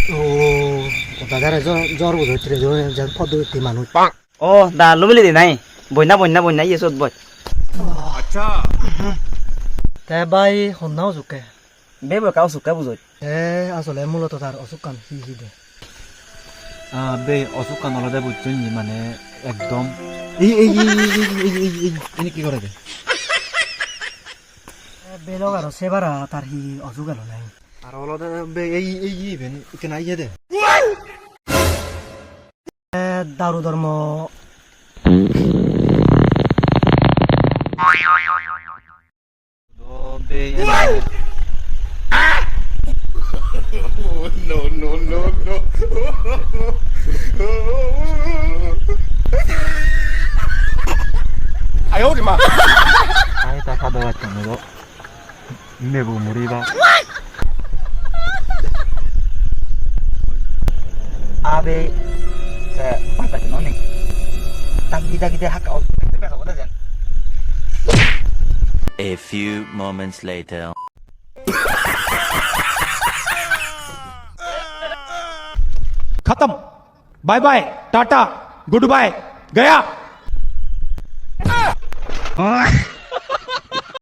ও দাদারে জ্বর বোধ হচ্ছে রে পদ্ধতি মানুষ ও দা লুবিলি দি নাই বন্যা ইয়ে চোদ বই তে বাই সন্ধাও জোকে বেবো কাউ সুকা বুঝই আসলে মূলত তার অসুখ কান কি দে বে অসুখ কান অলদে বুঝছেন মানে একদম এই কি করে দে বেলগ আর সেবারা তার হি অসুখ গেল নাই আর অলদে বে এই ইভেন ইকে নাই দে দারু ধর্ম বে 아이 다 가져갔던 거 내부 무리바 abe se pata no ni kita hak out kita ka wala jan A few moments later. खत्म bye bye tata goodbye गया